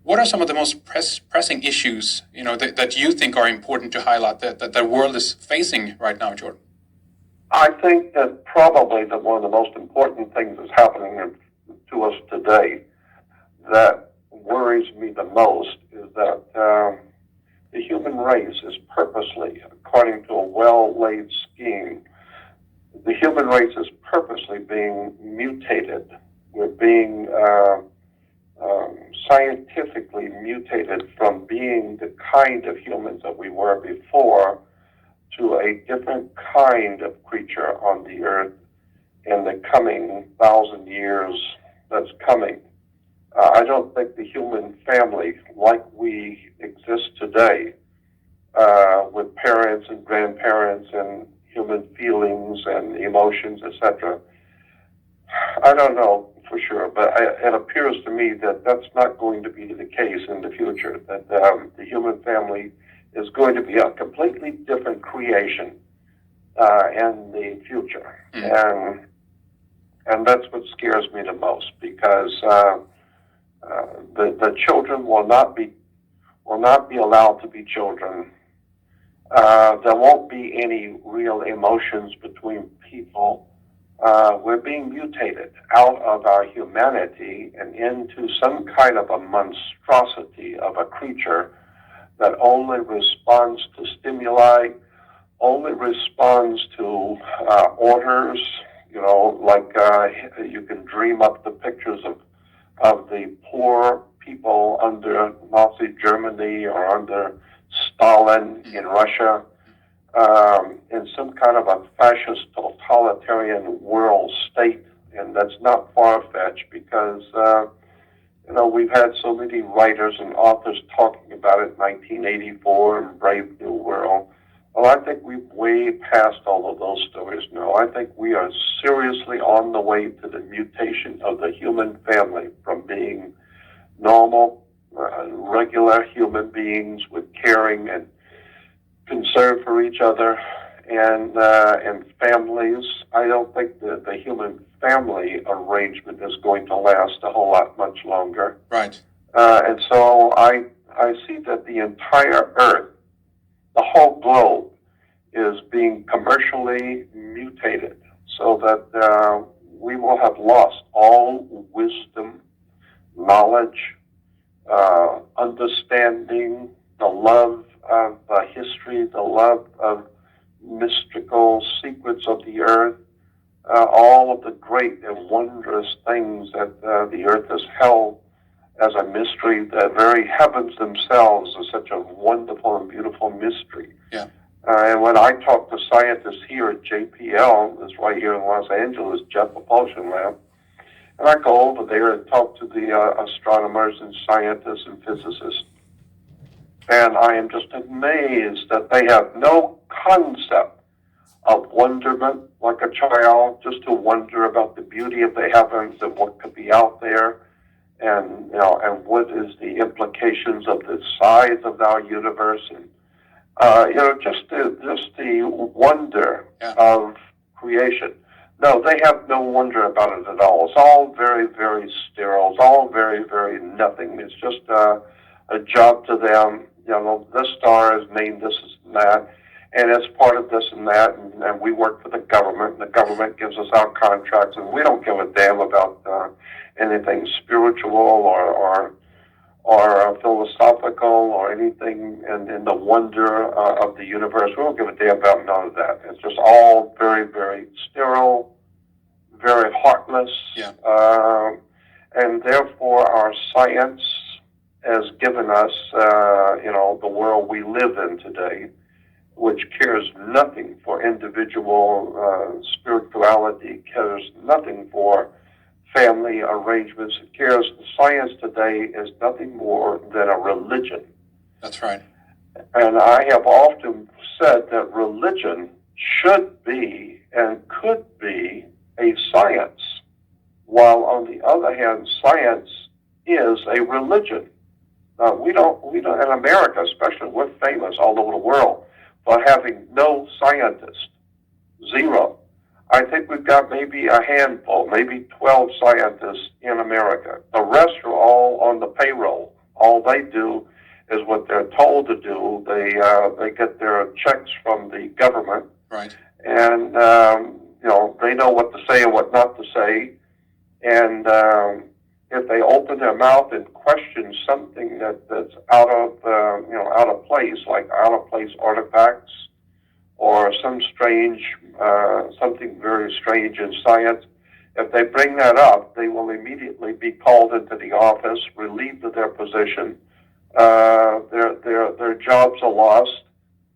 What are some of the most pressing issues, that you think are important to highlight that the world is facing right now, Jordan? I think that probably one of the most important things that's happening to us today that worries me the most is that the human race is purposely, according to a well-laid scheme, the human race is purposely being mutated. We're being scientifically mutated from being the kind of humans that we were before to a different kind of creature on the earth in the coming 1,000 years that's coming. I don't think the human family, like we exist today, with parents and grandparents and human feelings and emotions, etc. I don't know for sure, but it appears to me that that's not going to be the case in the future, that the human family is going to be a completely different creation in the future. And that's what scares me the most, because the children will not be allowed to be children. There won't be any real emotions between people. We're being mutated out of our humanity and into some kind of a monstrosity of a creature that only responds to stimuli, only responds to orders. You can dream up the pictures of the poor people under Nazi Germany or under Stalin in Russia, in some kind of a fascist totalitarian world state. And that's not far-fetched, because we've had so many writers and authors talking about it, 1984 and Brave New World. Well, I think we've way past all of those stories now. I think we are seriously on the way to the mutation of the human family from being normal, regular human beings with caring and concern for each other and families. I don't think the human family arrangement is going to last a whole lot much longer. Right. And so I see that the entire Earth, the whole globe, is being commercially mutated, so that we will have lost all wisdom, knowledge, understanding, the love of history, the love of mystical secrets of the earth, all of the great and wondrous things that the earth has held as a mystery. The very heavens themselves are such a wonderful and beautiful mystery. Yeah. And when I talk to scientists here at JPL, that's right here in Los Angeles, Jet Propulsion Lab, and I go over there and talk to the astronomers and scientists and physicists, and I am just amazed that they have no concept of wonderment like a child, just to wonder about the beauty of the heavens and what could be out there, and what is the implications of the size of our universe, and just the wonder of creation. No, they have no wonder about it at all. It's all very, very sterile. It's all very, very nothing. It's just a job to them. This star is named this and that, and it's part of this and that, and we work for the government, and the government gives us our contracts, and we don't give a damn about anything spiritual or philosophical or anything in the wonder of the universe. We don't give a damn about none of that. It's just all very, very sterile, very heartless, and therefore our science has given us, the world we live in today, which cares nothing for individual spirituality, cares nothing for family arrangements. It cares. The science today is nothing more than a religion. That's right. And I have often said that religion should be and could be a science, while on the other hand, science is a religion. We don't, in America especially, we're famous all over the world for having no scientists, zero. I think we've got maybe a handful, maybe 12 scientists in America. The rest are all on the payroll, all they do is what they're told to do. They get their checks from the government, Right. and they know what to say and what not to say. And if they open their mouth and question something that's out of place, like out of place artifacts or something very strange in science, if they bring that up, they will immediately be called into the office, relieved of their position. Their jobs are lost.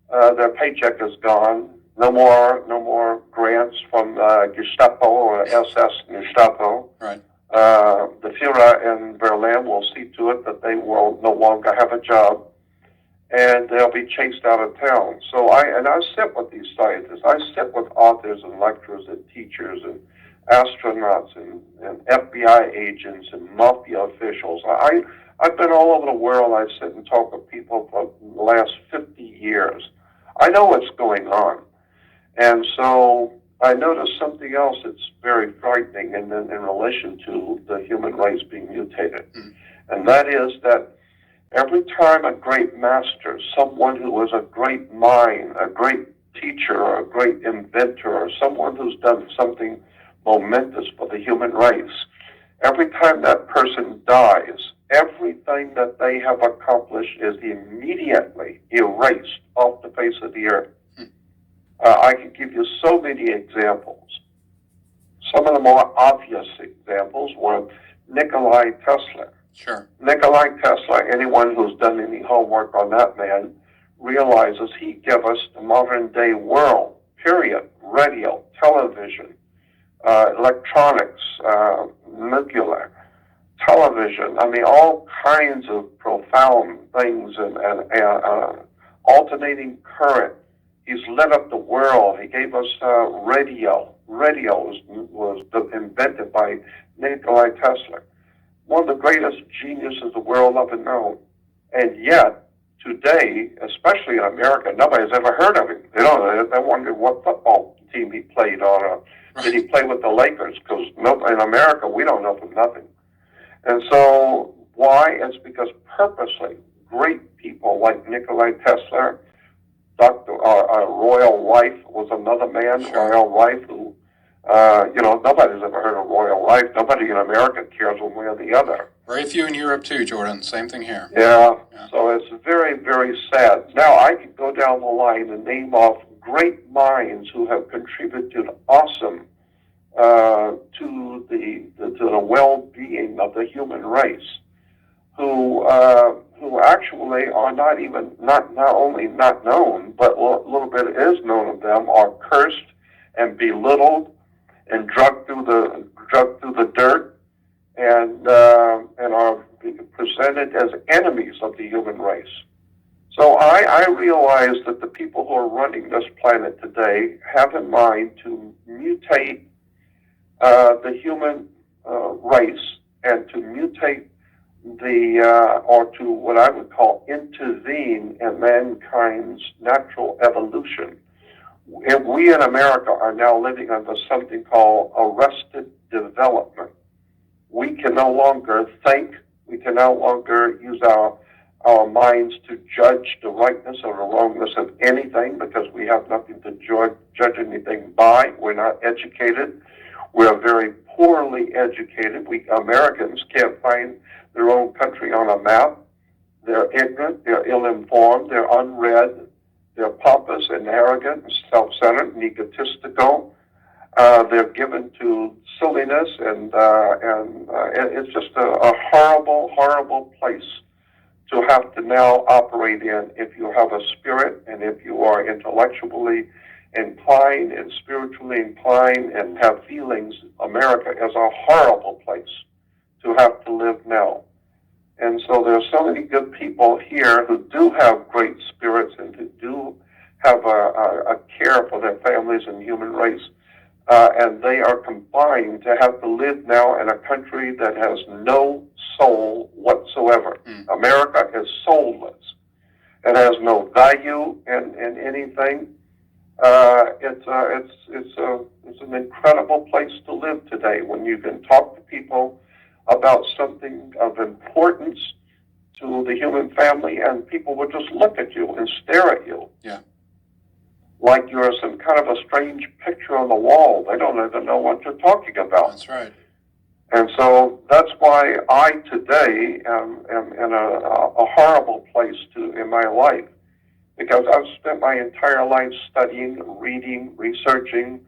Their paycheck is gone. No more grants from Gestapo or SS Gestapo. Right. The Führer in Berlin will see to it that they will no longer have a job, and they'll be chased out of town. So I sit with these scientists. I sit with authors and lecturers and teachers and astronauts and FBI agents and mafia officials. I've been all over the world. I sit and talk with people for the last 50 years. I know what's going on. And so I noticed something else that's very frightening in relation to the human race being mutated. Mm. And that is that every time a great master, someone who was a great mind, a great teacher, or a great inventor, or someone who's done something momentous for the human race, every time that person dies, everything that they have accomplished is immediately erased off the face of the earth. I can give you so many examples. Some of the more obvious examples were Nikola Tesla. Sure. Nikola Tesla, anyone who's done any homework on that man, realizes he gave us the modern day world, period. Radio, television, electronics, nuclear, television. I mean, all kinds of profound things and alternating current. He's lit up the world. He gave us radio. Radio was invented by Nikola Tesla. One of the greatest geniuses the world ever known. And yet, today, especially in America, nobody's ever heard of him. They wonder what football team he played on. Did he play with the Lakers? Because in America, we don't know from nothing. And so, why? It's because purposely, great people like Nikola Tesla, Royal Rife was another man, sure. Royal Rife, who, nobody's ever heard of Royal Rife. Nobody in America cares one way or the other. Very few in Europe too, Jordan. Same thing here. Yeah. So it's very, very sad. Now, I could go down the line and name off great minds who have contributed awesome to the well-being of the human race, who actually are not only not known, but a little bit is known of them, are cursed and belittled and drugged through the dirt and are presented as enemies of the human race. So I realize that the people who are running this planet today have in mind to mutate the human race and to mutate or to what I would call intervene in mankind's natural evolution. And we in America are now living under something called arrested development. We can no longer think. We can no longer use our minds to judge the rightness or the wrongness of anything because we have nothing to judge anything by. We're not educated. We're very poorly educated. We Americans can't find their own country on a map. They're ignorant. They're ill-informed. They're unread. They're pompous and arrogant and self-centered and egotistical. They're given to silliness, and it's just a horrible, horrible place to have to now operate in if you have a spirit and if you are intellectually inclined and spiritually inclined and have feelings. America is a horrible place to have to live now. And so there are so many good people here who do have great spirits and who do have a care for their families and human race. And they are confined to have to live now in a country that has no soul whatsoever. Mm. America is soulless. It has no value in anything. It's an incredible place to live today when you can talk to people about something of importance to the human family, and people would just look at you and stare at you. Yeah. Like you're some kind of a strange picture on the wall. They don't even know what you're talking about. That's right. And so that's why I today am in a horrible place in my life, because I've spent my entire life studying, reading, researching,